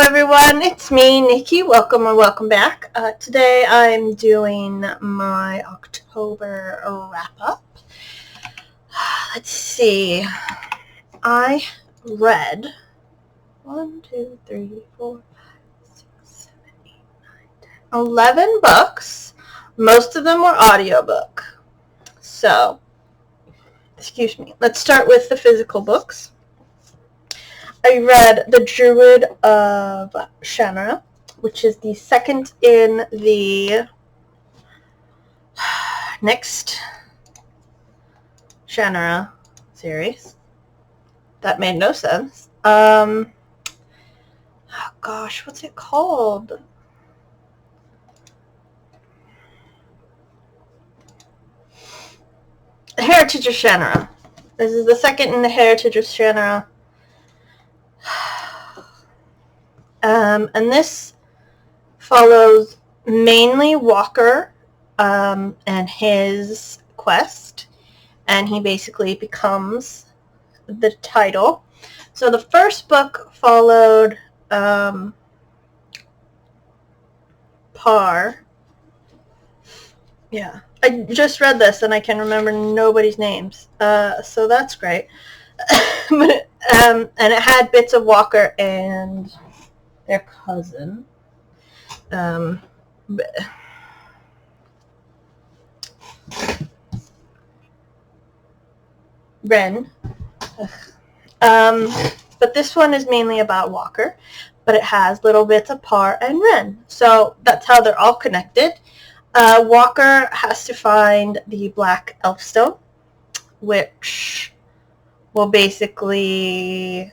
everyone, it's me, Nikki. Welcome or welcome back. Today I'm doing my October wrap-up. Let's see. I read 11 books. Most of them were audiobook. So, excuse me. Let's start with the physical books. I read The Druid of Shannara, which is the second in the next Shannara series. That made no sense. Oh gosh, what's it called? The Heritage of Shannara. This is the second in the Heritage of Shannara. And this follows mainly Walker and his quest, and he basically becomes the title. So the first book followed Par. Yeah, I just read this and I can remember nobody's names, so that's great. And it had bits of Walker and their cousin. Ren. But this one is mainly about Walker, but it has little bits of Par and Ren. So that's how they're all connected. Walker has to find the Black Elfstone, which will basically...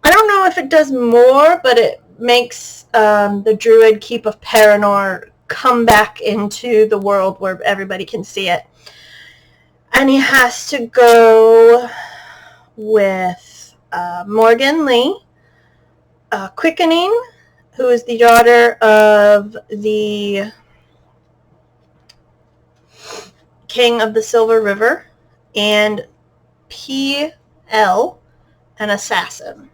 I don't know if it does more, but it makes the druid Keep of Paranor come back into the world where everybody can see it. And he has to go with Morgan Lee, Quickening, who is the daughter of the King of the Silver River, and P.L., an assassin,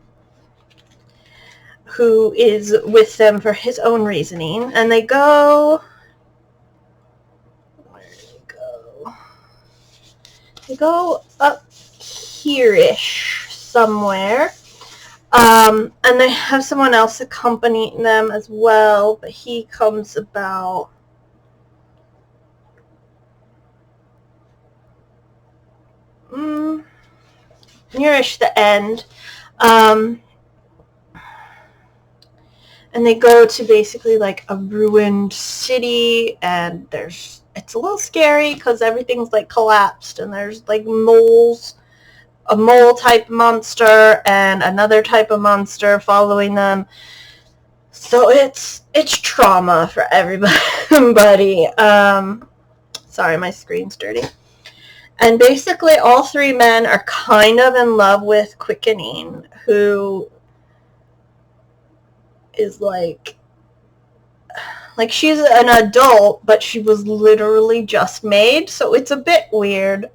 who is with them for his own reasoning. And they go... Where do they go? They go up here-ish somewhere. And they have someone else accompanying them as well, but he comes about... nearish the end. And they go to basically like a ruined city, and it's a little scary because everything's like collapsed, and there's like moles, a mole type monster and another type of monster following them. So it's trauma for everybody. Sorry, my screen's dirty. And basically all three men are kind of in love with Quickening, who is like she's an adult, but she was literally just made, so it's a bit weird.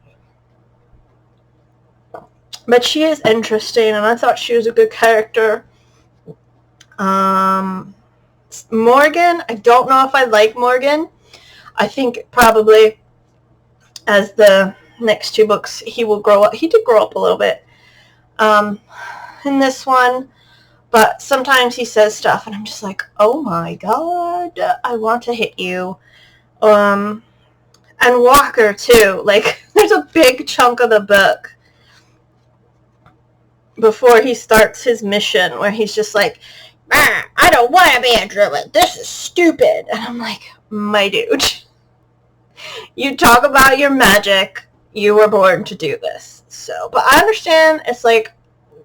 But she is interesting, and I thought she was a good character. Morgan, I don't know if I like Morgan. I think probably as the next two books he will grow up. He did grow up a little bit in this one. But sometimes he says stuff, and I'm just like, oh my god, I want to hit you. And Walker, too. Like, there's a big chunk of the book before he starts his mission where he's just like, I don't want to be a druid. This is stupid. And I'm like, my dude, you talk about your magic. You were born to do this. So, but I understand it's like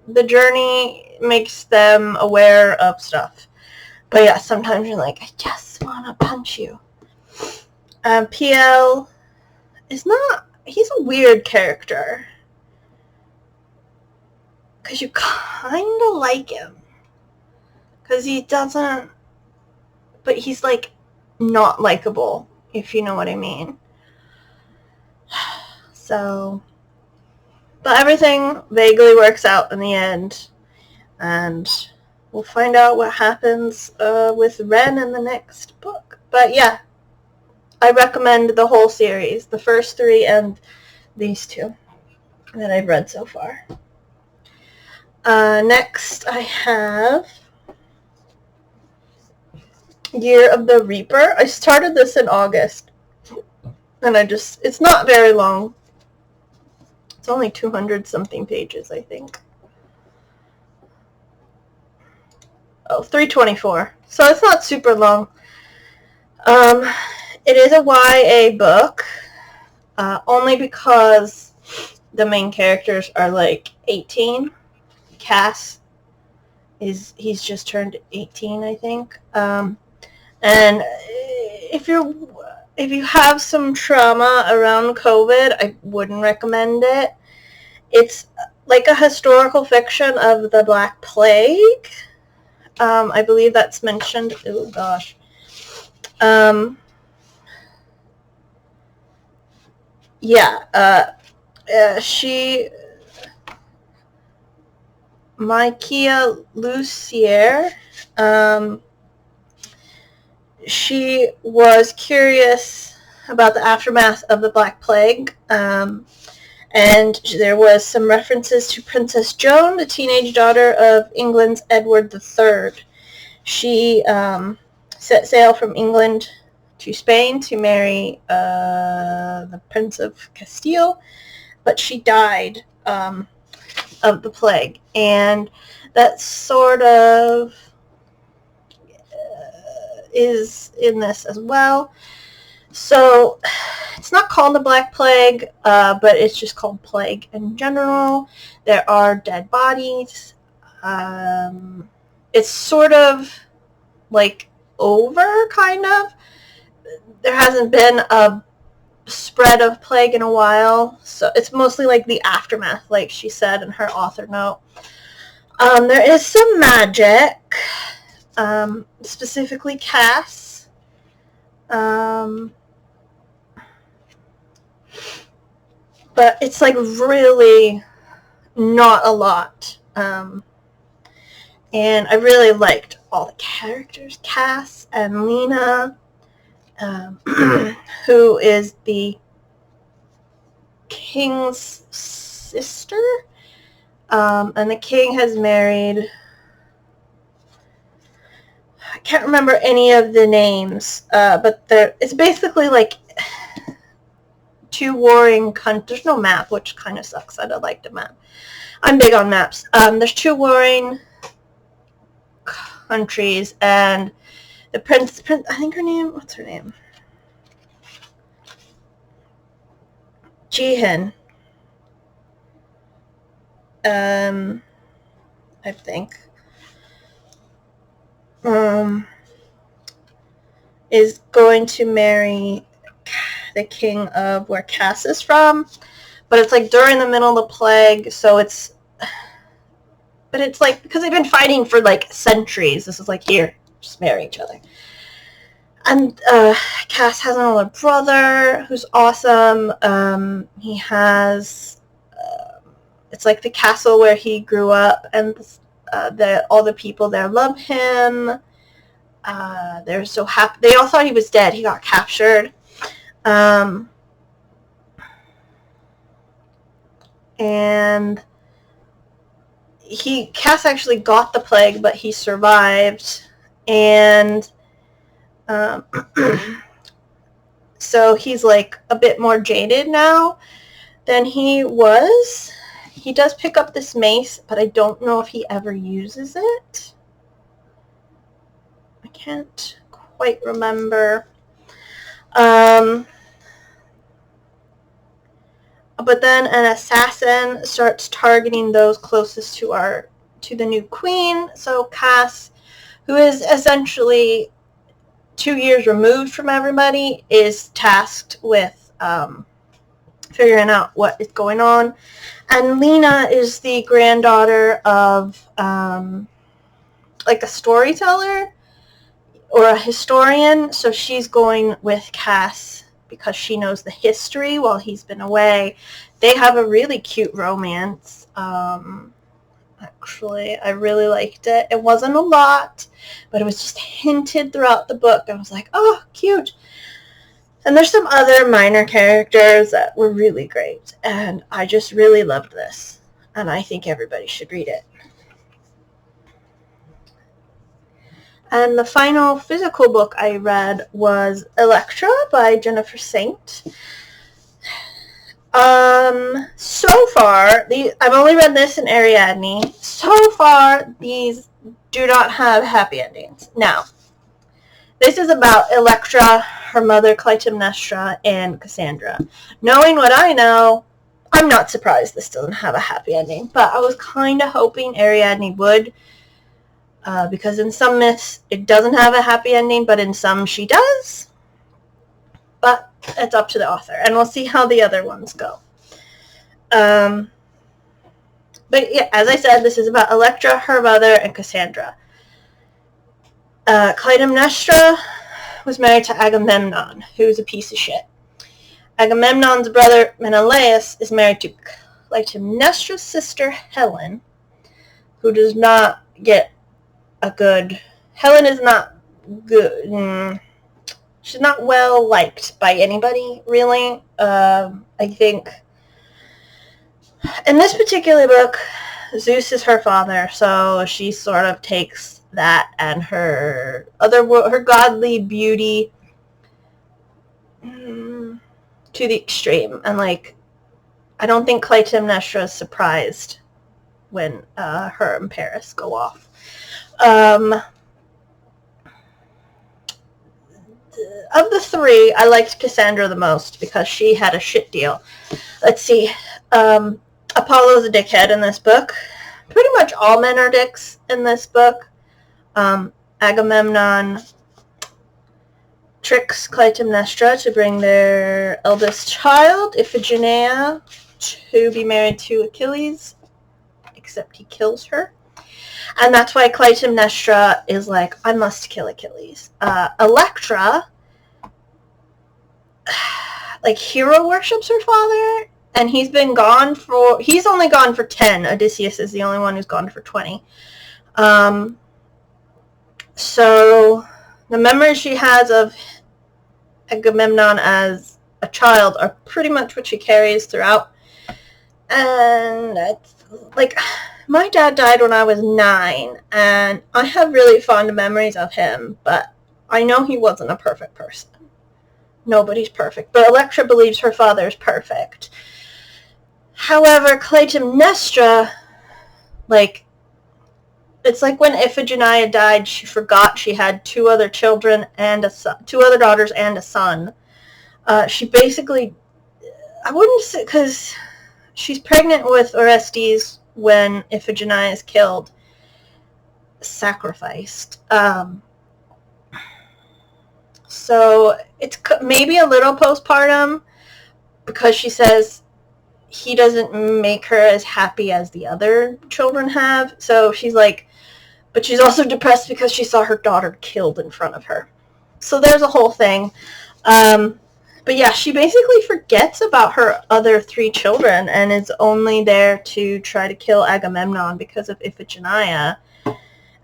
the journey makes them aware of stuff. But yeah, sometimes you're like, I just want to punch you. PL is not... He's a weird character. Because you kind of like him. Because he doesn't... But he's like not likable, if you know what I mean. So... But everything vaguely works out in the end. And we'll find out what happens with Ren in the next book. But yeah, I recommend the whole series, the first 3 and these 2 that I've read so far. Next I have Year of the Reaper. I started this in August, and it's not very long. It's only 200 something pages, I think. Oh, 324. So it's not super long. It is a YA book, only because the main characters are like 18. Cass he's just turned 18, I think. And if you have some trauma around COVID, I wouldn't recommend it. It's like a historical fiction of the Black Plague. I believe that's mentioned. Oh gosh. Micaiah Lucier, she was curious about the aftermath of the Black Plague, and there was some references to Princess Joan, the teenage daughter of England's Edward III. She set sail from England to Spain to marry the Prince of Castile, but she died of the plague, and that sort of is in this as well. So it's not called the Black Plague, but it's just called plague in general. There are dead bodies. It's sort of like over, kind of. There hasn't been a spread of plague in a while, so it's mostly like the aftermath, like she said in her author note. There is some magic, specifically Cass. But it's like really not a lot. And I really liked all the characters, Cass and Lena, who is the king's sister. And the king has married, I can't remember any of the names, but it's basically like 2 warring countries. There's no map, which kind of sucks. I don't like the map. I'm big on maps. There's 2 warring countries, and the prince, I think what's her name? Jihin. I think. Is going to marry the king of where Cass is from, but it's like during the middle of the plague, so it's like, because they've been fighting for like centuries, this is like, here, just marry each other. And Cass has an older brother who's awesome. He has it's like the castle where he grew up, and all the people there love him. They're so happy. They all thought he was dead. He got captured. And Cass actually got the plague, but he survived. And so he's like a bit more jaded now than he was. He does pick up this mace, but I don't know if he ever uses it. I can't quite remember. But then an assassin starts targeting those closest to the new queen. So Cass, who is essentially 2 years removed from everybody, is tasked with figuring out what is going on. And Lena is the granddaughter of like a storyteller or a historian, so she's going with Cass because she knows the history while he's been away. They have a really cute romance. actually. I really liked it. It wasn't a lot, but it was just hinted throughout the book. I was like, oh, cute. And there's some other minor characters that were really great, and I just really loved this, and I think everybody should read it. And the final physical book I read was Electra by Jennifer Saint. So far, I've only read this in Ariadne. So far, these do not have happy endings. Now, this is about Electra, her mother Clytemnestra, and Cassandra. Knowing what I know, I'm not surprised this doesn't have a happy ending, but I was kind of hoping Ariadne would, because in some myths it doesn't have a happy ending, but in some she does. But it's up to the author, and we'll see how the other ones go. But yeah, as I said, this is about Electra, her mother, and Cassandra. Clytemnestra was married to Agamemnon, who's a piece of shit. Agamemnon's brother Menelaus is married to Clytemnestra's sister Helen, who does not get a good... Helen is not good. She's not well liked by anybody, really. I think in this particular book, Zeus is her father, so she sort of takes that and her godly beauty to the extreme. And I don't think Clytemnestra is surprised when her and Paris go off. Of the three, I liked Cassandra the most because she had a shit deal. Let's see. Apollo's a dickhead in this book. Pretty much all men are dicks in this book. Agamemnon tricks Clytemnestra to bring their eldest child, Iphigenia, to be married to Achilles, except he kills her. And that's why Clytemnestra is like, I must kill Achilles. Electra, hero worships her father, and he's only gone for 10. Odysseus is the only one who's gone for 20. So the memories she has of Agamemnon as a child are pretty much what she carries throughout. And it's my dad died when I was 9, and I have really fond memories of him, but I know he wasn't a perfect person. Nobody's perfect, but Electra believes her father is perfect. However, Clytemnestra, it's like when Iphigenia died, she forgot she had 2 other children and 2 other daughters and a son. She basically, I wouldn't say, because she's pregnant with Orestes when Iphigenia is killed, sacrificed. So it's maybe a little postpartum, because she says he doesn't make her as happy as the other children have. So she's but she's also depressed because she saw her daughter killed in front of her. So there's a whole thing. But yeah, she basically forgets about her other 3 children and is only there to try to kill Agamemnon because of Iphigenia.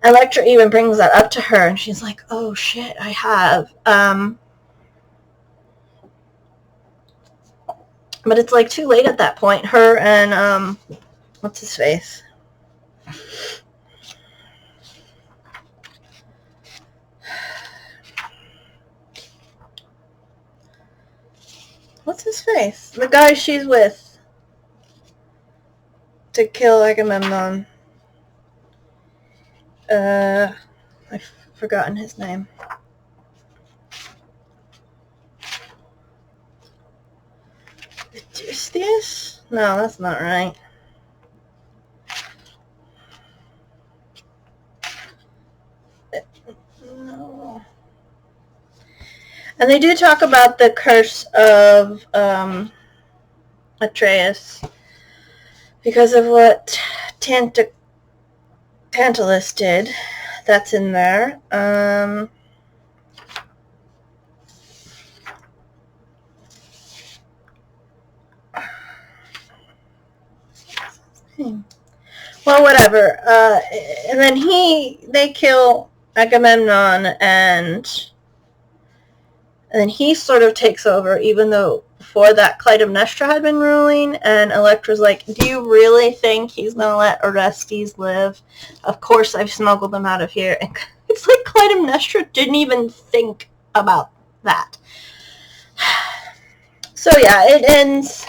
Electra even brings that up to her, and she's like, oh shit, I have. But it's too late at that point. Her and, what's his face? What's his face? The guy she's with to kill Agamemnon. I've forgotten his name. Odysseus? No, that's not right. No. And they do talk about the curse of Atreus because of what Tantalus did. That's in there. Well, whatever. And then they kill Agamemnon, and then he sort of takes over, even though before that Clytemnestra had been ruling, and Electra's like, do you really think he's going to let Orestes live? Of course I've smuggled him out of here. And it's like Clytemnestra didn't even think about that. So yeah, it ends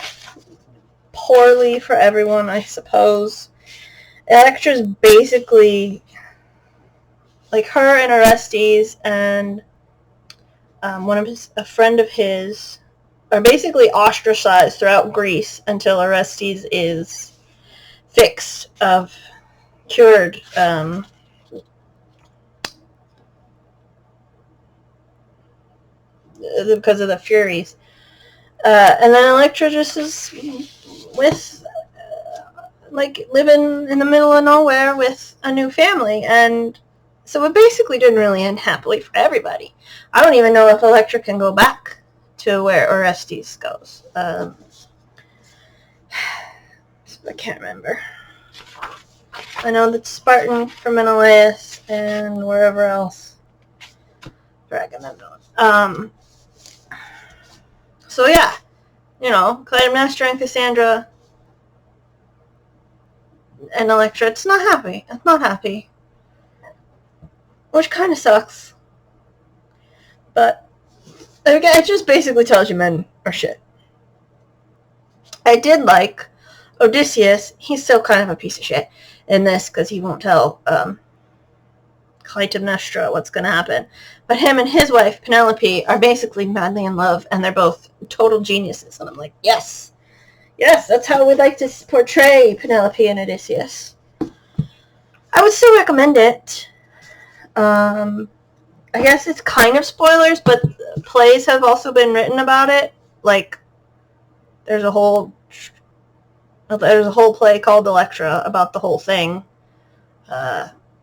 poorly for everyone, I suppose. Electra's basically, like, her and Orestes and a friend of his are basically ostracized throughout Greece until Orestes is fixed, cured, because of the Furies. And then Electra just is with, living in the middle of nowhere with a new family, and so it basically didn't really end happily for everybody. I don't even know if Electra can go back to where Orestes goes. I can't remember. I know that Spartan for Menelaus and wherever else for Agamemnon. So yeah, Clytemnestra and Cassandra and Electra, it's not happy. It's not happy. Which kind of sucks. But it just basically tells you men are shit. I did like Odysseus. He's still kind of a piece of shit in this because he won't tell Clytemnestra what's going to happen. But him and his wife, Penelope, are basically madly in love, and they're both total geniuses. And I'm like, yes, that's how we'd like to portray Penelope and Odysseus. I would still recommend it. I guess it's kind of spoilers, but plays have also been written about it. Like, there's a whole play called Electra about the whole thing.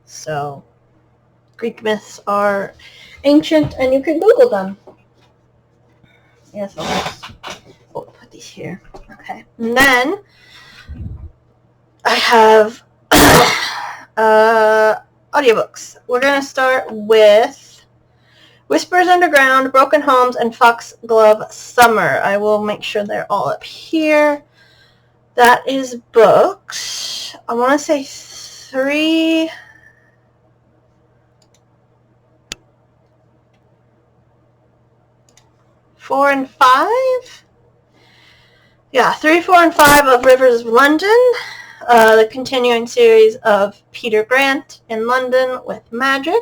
So Greek myths are ancient, and you can Google them. Yes, I'll put these here. Okay, and then I have audiobooks. We're going to start with Whispers Underground, Broken Homes, and Foxglove Summer. I will make sure they're all up here. That is books. I want to say 3... 4 and 5? Yeah, 3, 4, and 5 of Rivers of London. The continuing series of Peter Grant in London with Magic.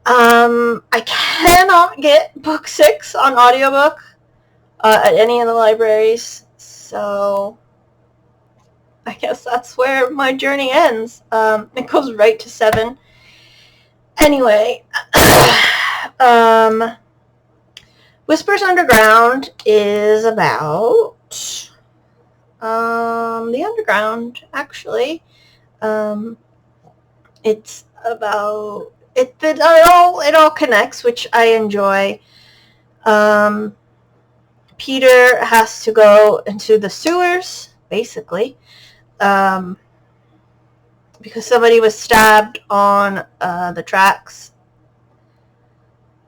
I cannot get book 6 on audiobook at any of the libraries, so I guess that's where my journey ends. It goes right to 7. Anyway, Whispers Underground is about the underground, actually. It's about it all connects, which I enjoy. Peter has to go into the sewers, basically, because somebody was stabbed on the tracks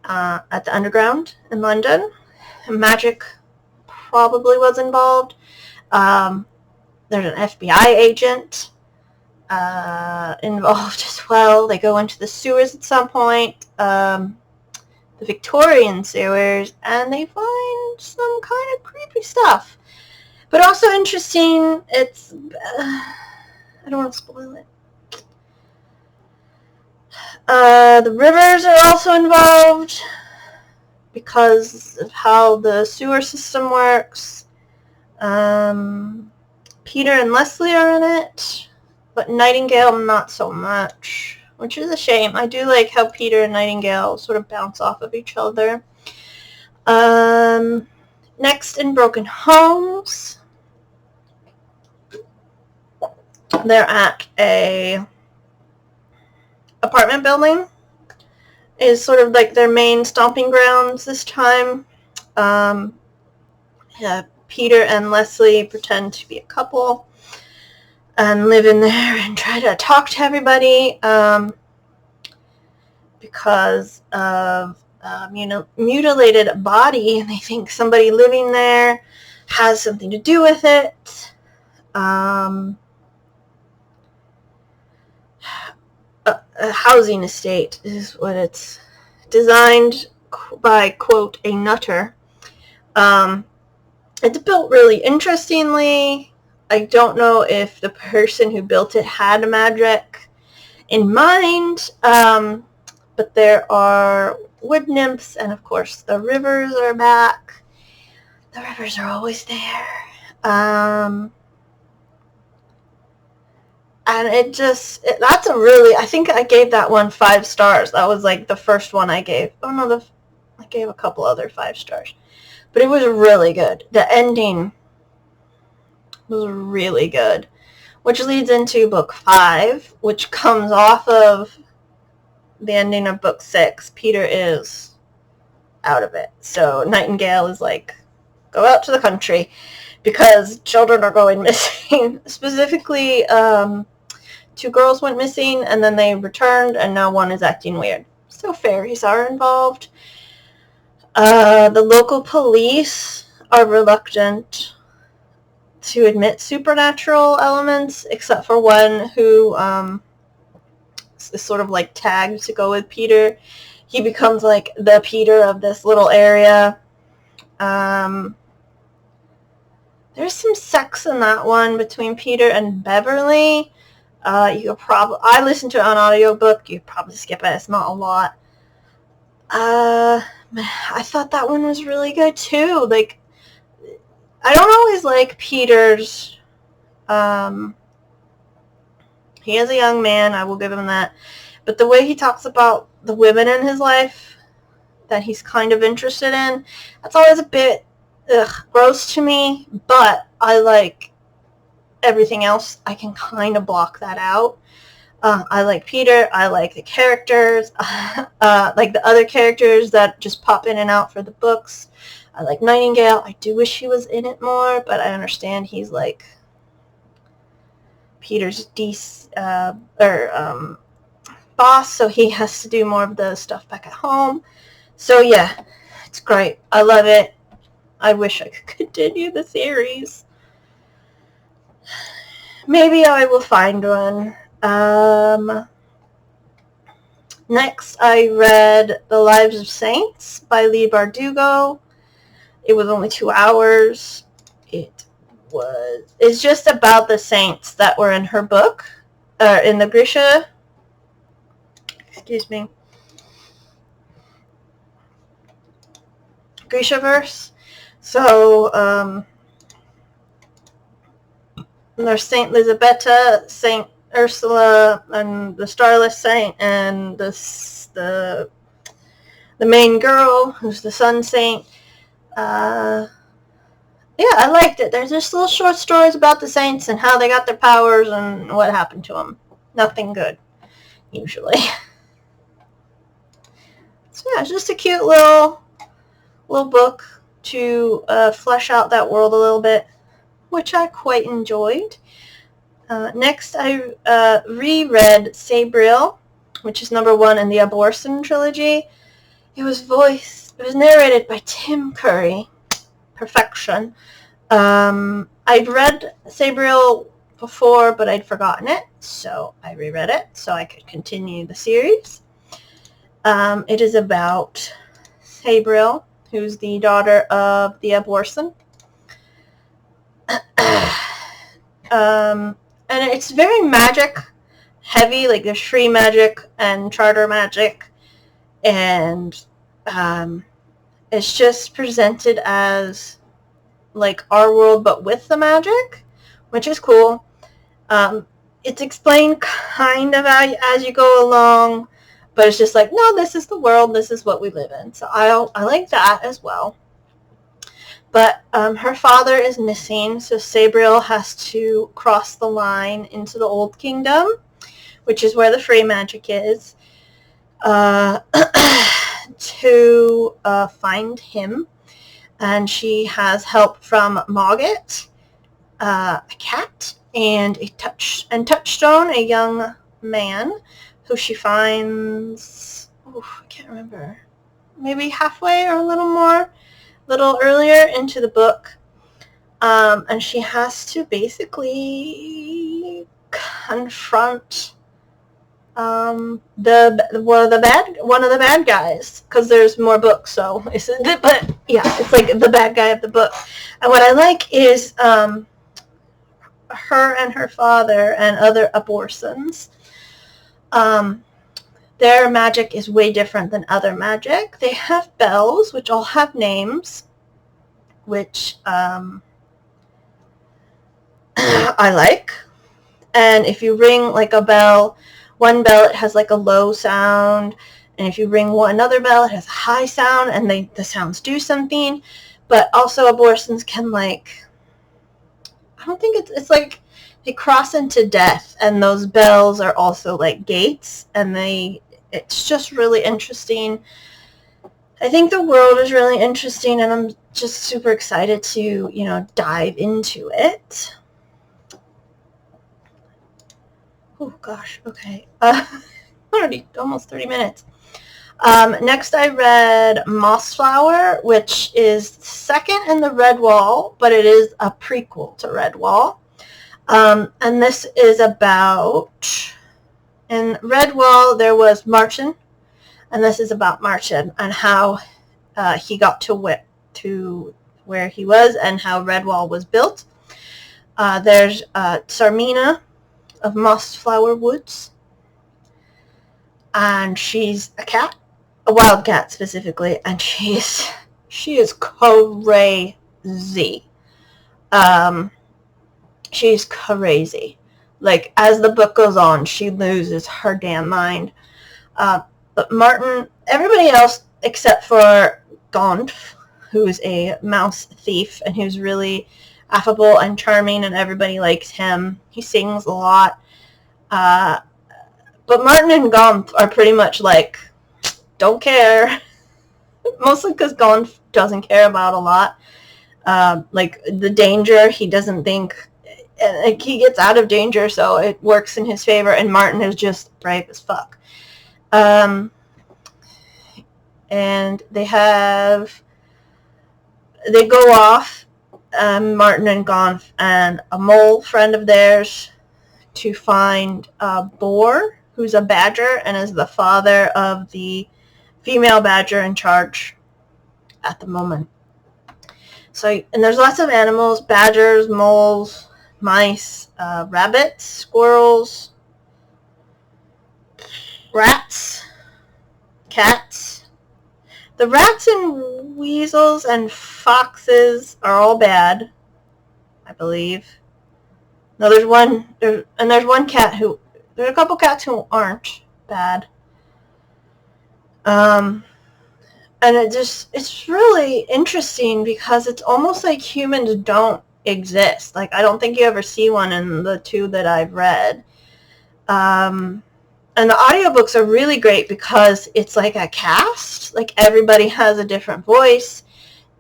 at the underground in London. Magic probably was involved. There's an FBI agent involved as well. They go into the sewers at some point, the Victorian sewers, and they find some kind of creepy stuff. But also interesting, it's... I don't want to spoil it. The rivers are also involved because of how the sewer system works. Peter and Leslie are in it, but Nightingale not so much, which is a shame. I do like how Peter and Nightingale sort of bounce off of each other. Next, in Broken Homes, they're at a apartment building. Is sort of like their main stomping grounds this time. Peter and Leslie pretend to be a couple. and live in there and try to talk to everybody because of mutilated body, and they think somebody living there has something to do with it. A housing estate is what it's designed by, quote, a nutter. It's built really interestingly. I don't know if the person who built it had magic in mind, but there are wood nymphs, and of course the rivers are back. The rivers are always there. And that's a really, I think I gave that one 5 stars. That was like the first one I gave. Oh no, I gave a couple other 5 stars. But it was really good. The ending was really good. Which leads into book 5, which comes off of the ending of book 6. Peter is out of it. So Nightingale is like, go out to the country because children are going missing. Specifically, 2 girls went missing and then they returned, and now one is acting weird. So fairies are involved. The local police are reluctant to admit supernatural elements, except for one who is sort of like tagged to go with Peter. He becomes like the Peter of this little area. There's some sex in that one between Peter and Beverly. I listened to it on audiobook. You could probably skip it. It's not a lot. I thought that one was really good too. Like, I don't always like Peter's. He is a young man, I will give him that. But the way he talks about the women in his life that he's kind of interested in, that's always a bit gross to me. But I like everything else. I can kind of block that out. I like Peter. I like the characters. Like the other characters that just pop in and out for the books. I like Nightingale. I do wish he was in it more, but I understand he's like Peter's boss, so he has to do more of the stuff back at home. So yeah, it's great. I love it. I wish I could continue the series. Maybe I will find one. Next, I read The Lives of Saints by Leigh Bardugo. It was only 2 hours. It's just about the saints that were in her book, in the Grisha. Grishaverse. So, there's Saint Elisabetta, Saint Ursula, and the Starless Saint, and the main girl, who's the Sun Saint. Yeah, I liked it. There's just little short stories about the saints and how they got their powers and what happened to them. Nothing good, usually. So yeah, it's just a cute little book to flesh out that world a little bit, which I quite enjoyed. Next, I reread Sabriel, which is number 1 in the Abortion trilogy. It was narrated by Tim Curry. Perfection. I'd read Sabriel before, but I'd forgotten it, so I reread it so I could continue the series. It is about Sabriel, who's the daughter of the Abortion. And it's very magic heavy, like there's free magic and charter magic, and it's just presented as like our world but with the magic, which is cool. It's explained kind of as you go along, but it's just like, no, this is the world, this is what we live in. So I like that as well. But her father is missing, so Sabriel has to cross the line into the Old Kingdom, which is where the free magic is, to find him. And she has help from Mogget, a cat and Touchstone, a young man who she finds, I can't remember, maybe halfway or a little earlier into the book. And she has to basically confront one of the bad guys, because there's more books. So but yeah, it's like the bad guy of the book. And what I like is her and her father and other abortions. Their magic is way different than other magic. They have bells, which all have names, which I like. And if you ring like a bell, one bell, it has like a low sound, and if you ring another bell, it has a high sound, and the sounds do something. But also abortions can, like, I don't think it's like they cross into death, and those bells are also like gates, and it's just really interesting. I think the world is really interesting, and I'm just super excited to, dive into it. Oh gosh, okay. Already almost 30 minutes. Next I read Mossflower, which is second in the Redwall, but it is a prequel to Redwall. And this is about, in Redwall there was Martin, and this is about Martin and how he got to where he was and how Redwall was built. There's Sarmina of Mossflower Woods, and she's a cat, a wild cat specifically, and she is crazy. She's crazy. Like, as the book goes on, she loses her damn mind. But Martin, everybody else except for Gonf, who is a mouse thief and who's really affable and charming, and everybody likes him. He sings a lot. But Martin and Gonf are pretty much like, don't care. Mostly because Gonf doesn't care about a lot. Like, the danger, he doesn't think, like, he gets out of danger, so it works in his favor, and Martin is just brave as fuck. And they go off, Martin and Gonf and a mole friend of theirs, to find Boar, who's a badger and is the father of the female badger in charge at the moment. So, and there's lots of animals: badgers, moles, mice, rabbits, squirrels, rats, cats. The rats and weasels and foxes are all bad, I believe. No, there's one cat there's a couple cats who aren't bad. And it's really interesting because it's almost like humans don't exist. Like, I don't think you ever see one in the two that I've read. And the audiobooks are really great because it's like a cast. Like, everybody has a different voice,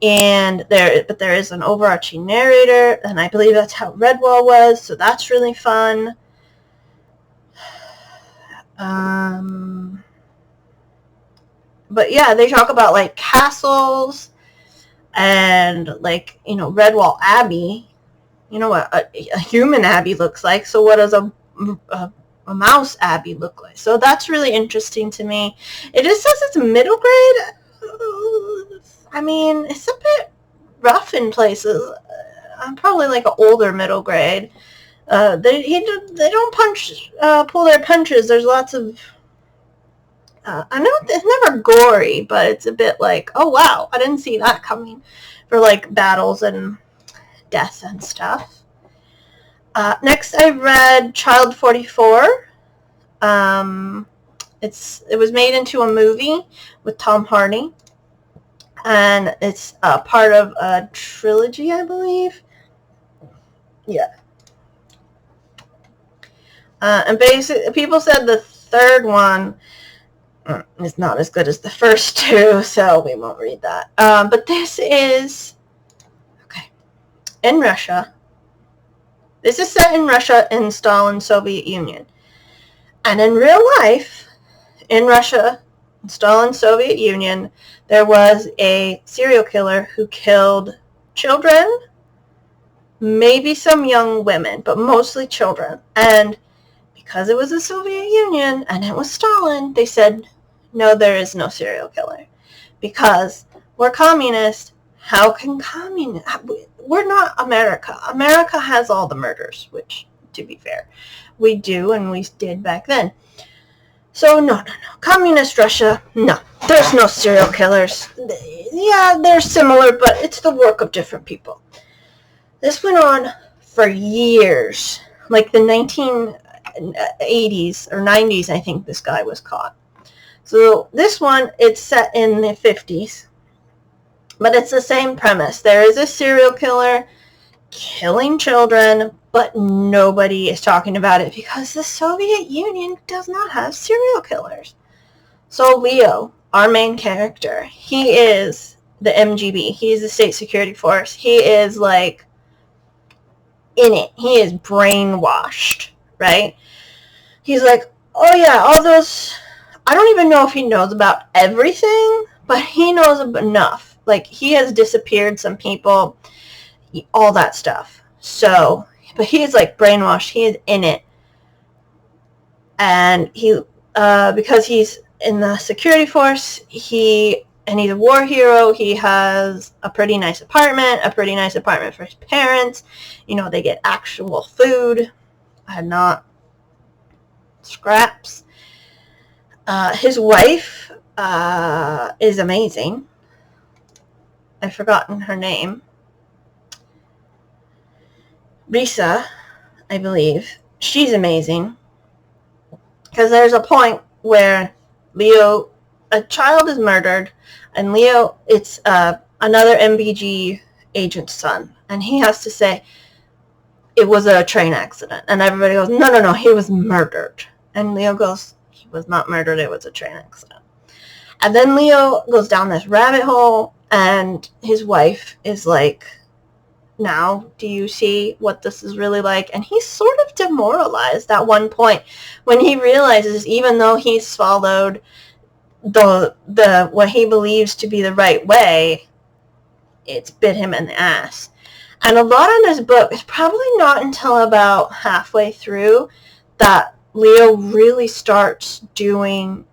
but there is an overarching narrator, and I believe that's how Redwall was, so that's really fun. But yeah, they talk about, like, castles and, like, Redwall Abbey. You know what a human abbey looks like, so what does a mouse abbey look like? So that's really interesting to me. It just says it's middle grade. I mean, it's a bit rough in places. I'm probably like an older middle grade. They don't pull their punches. There's lots of I know it's never gory, but it's a bit like, oh wow, I didn't see that coming, for like battles and death and stuff. Next I read Child 44. It was made into a movie with Tom Hardy, and it's part of a trilogy, I believe. Yeah. And basically, people said the third one is not as good as the first two, so we won't read that. But this is, okay, in Russia, This is set in Russia and Stalin's Soviet Union. And in real life, in Russia, Stalin's Soviet Union, there was a serial killer who killed children, maybe some young women, but mostly children. And because it was the Soviet Union and it was Stalin, they said, no, there is no serial killer. Because we're communist. How can communist? We're not America. America has all the murders, which, to be fair, we do and we did back then. So, no. Communist Russia, no. There's no serial killers. Yeah, they're similar, but it's the work of different people. This went on for years. Like the 1980s or 90s, I think this guy was caught. So this one, it's set in the 50s. But it's the same premise. There is a serial killer killing children, but nobody is talking about it because the Soviet Union does not have serial killers. So Leo, our main character, he is the MGB. He is the State Security Force. He is like in it. He is brainwashed, right? He's like, oh yeah, all those, I don't even know if he knows about everything, but he knows enough. Like, he has disappeared some people, all that stuff. So, but he is like brainwashed. He is in it. And he, because he's in the security force, he's a war hero. He has a pretty nice apartment for his parents. You know, they get actual food and not scraps. His wife is amazing. I've forgotten her name. Risa, I believe. She's amazing. Because there's a point where Leo, a child is murdered, and Leo, it's another MBG agent's son. And he has to say, it was a train accident. And everybody goes, no, he was murdered. And Leo goes, he was not murdered, it was a train accident. And then Leo goes down this rabbit hole, and his wife is like, now, do you see what this is really like? And he's sort of demoralized at one point when he realizes, even though he's followed the what he believes to be the right way, it's bit him in the ass. And a lot of this book is probably not until about halfway through that Leo really starts doing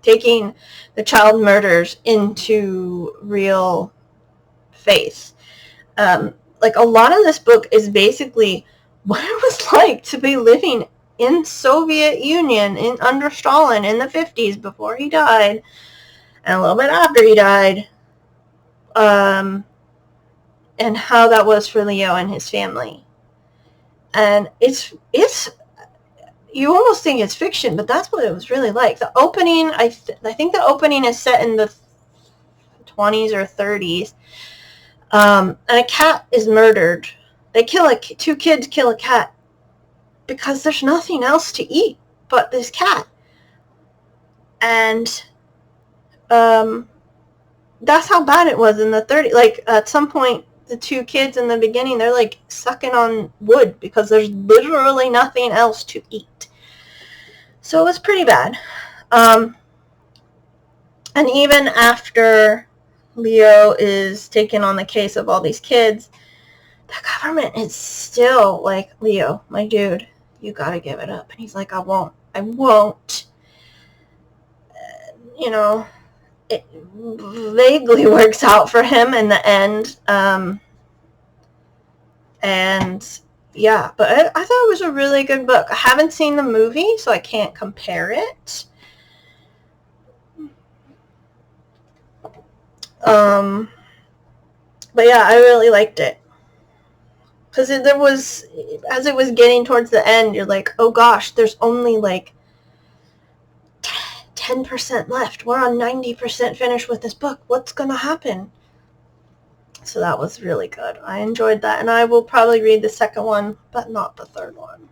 taking the child murders into real faith. Like, a lot of this book is basically what it was like to be living in Soviet Union under Stalin in the 50s before he died, and a little bit after he died, and how that was for Leo and his family. And it's you almost think it's fiction, but that's what it was really like. The opening, I think the opening is set in the 20s or 30s. And a cat is murdered. Two kids kill a cat because there's nothing else to eat but this cat. And that's how bad it was in the 30s. Like, at some point, the two kids in the beginning, they're like sucking on wood because there's literally nothing else to eat. So it was pretty bad. And even after Leo is taking on the case of all these kids, the government is still like, Leo, my dude, you gotta give it up. And he's like, I won't. You know, it vaguely works out for him in the end. And yeah, but I thought it was a really good book. I haven't seen the movie, so I can't compare it. But yeah, I really liked it. Because there was, as it was getting towards the end, you're like, oh gosh, there's only like 10% left. We're on 90% finished with this book. What's going to happen? So that was really good. I enjoyed that. And I will probably read the second one, but not the third one.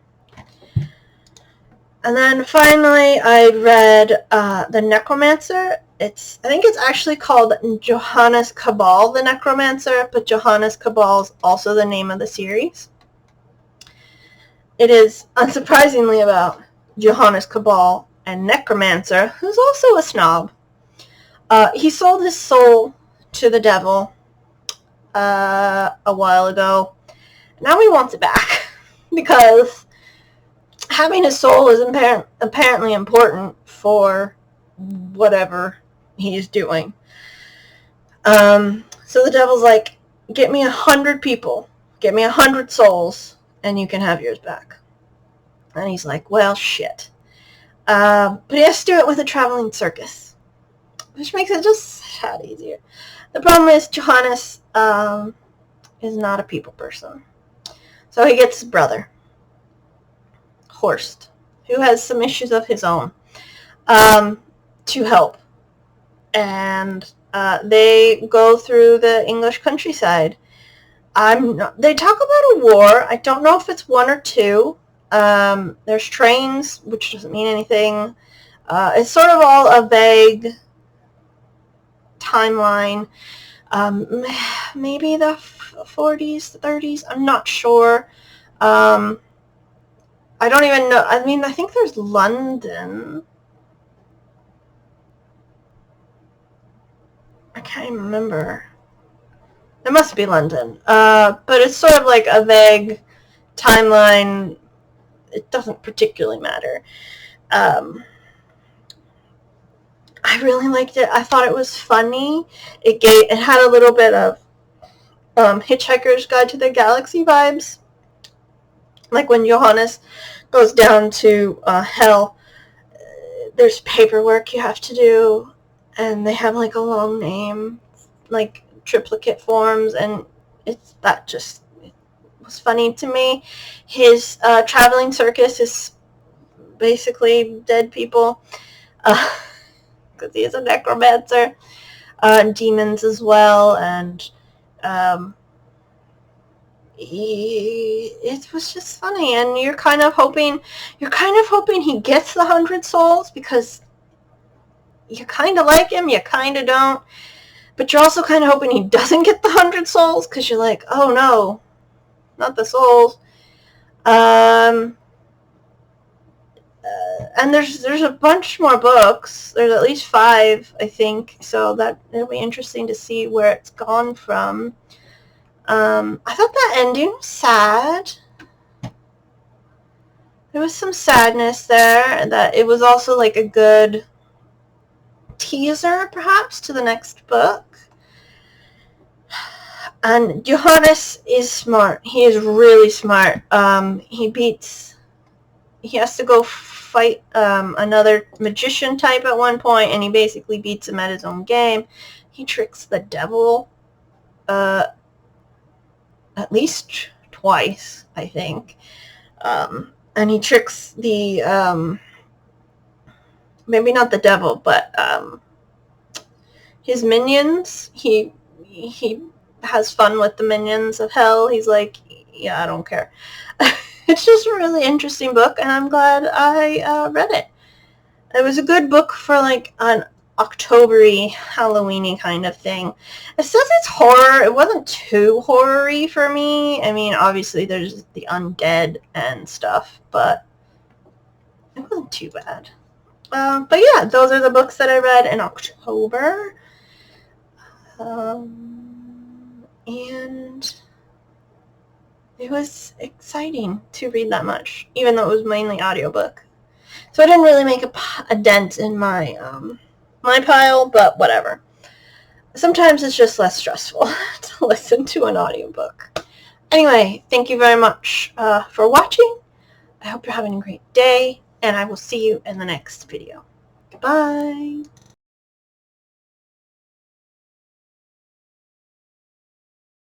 And then finally, I read The Necromancer. I think it's actually called Johannes Cabal the Necromancer, but Johannes Cabal is also the name of the series. It is, unsurprisingly, about Johannes Cabal, a necromancer, who's also a snob. He sold his soul to the devil a while ago. Now he wants it back because having his soul is apparently important for whatever he's doing. So the devil's like, get me 100 people, get me 100 souls, and you can have yours back. And he's like, well, shit. But he has to do it with a traveling circus, which makes it just a tad easier. The problem is Johannes is not a people person. So he gets his brother, Horst, who has some issues of his own, to help. And they go through the English countryside. They talk about a war. I don't know if it's 1 or 2. There's trains, which doesn't mean anything. It's sort of all a vague timeline. Maybe the 40s, 30s. I'm not sure. I don't even know. I mean, I think there's London. I can't even remember. It must be London. But it's sort of like a vague timeline. It doesn't particularly matter. I really liked it. I thought it was funny. It had a little bit of Hitchhiker's Guide to the Galaxy vibes. Like when Johannes goes down to hell, there's paperwork you have to do, and they have like a long name, like triplicate forms, and it was funny to me. His traveling circus is basically dead people, because he is a necromancer, demons as well, and it was just funny. And you're kind of hoping he gets the 100 souls, because you kind of like him, you kind of don't, but you're also kind of hoping he doesn't get the 100 souls, because you're like, oh no, not the souls. And there's a bunch more books. There's at least 5, I think. So that it'll be interesting to see where it's gone from. I thought that ending was sad. There was some sadness there, and that it was also like a good teaser, perhaps, to the next book. And Johannes is smart. He is really smart. He has to go fight another magician type at one point, and he basically beats him at his own game. He tricks the devil at least twice, I think. And he tricks the maybe not the devil, but his minions. He has fun with the minions of hell. He's like, yeah, I don't care. It's just a really interesting book, and I'm glad I read it. It was a good book for like an October-y, Halloween-y kind of thing. It says it's horror. It wasn't too horror-y for me. I mean, obviously there's the undead and stuff, but it wasn't too bad. But yeah, those are the books that I read in October. And it was exciting to read that much, even though it was mainly audiobook. So I didn't really make a dent in my my pile, but whatever. Sometimes it's just less stressful to listen to an audiobook. Anyway, thank you very much for watching. I hope you're having a great day, and I will see you in the next video. Goodbye.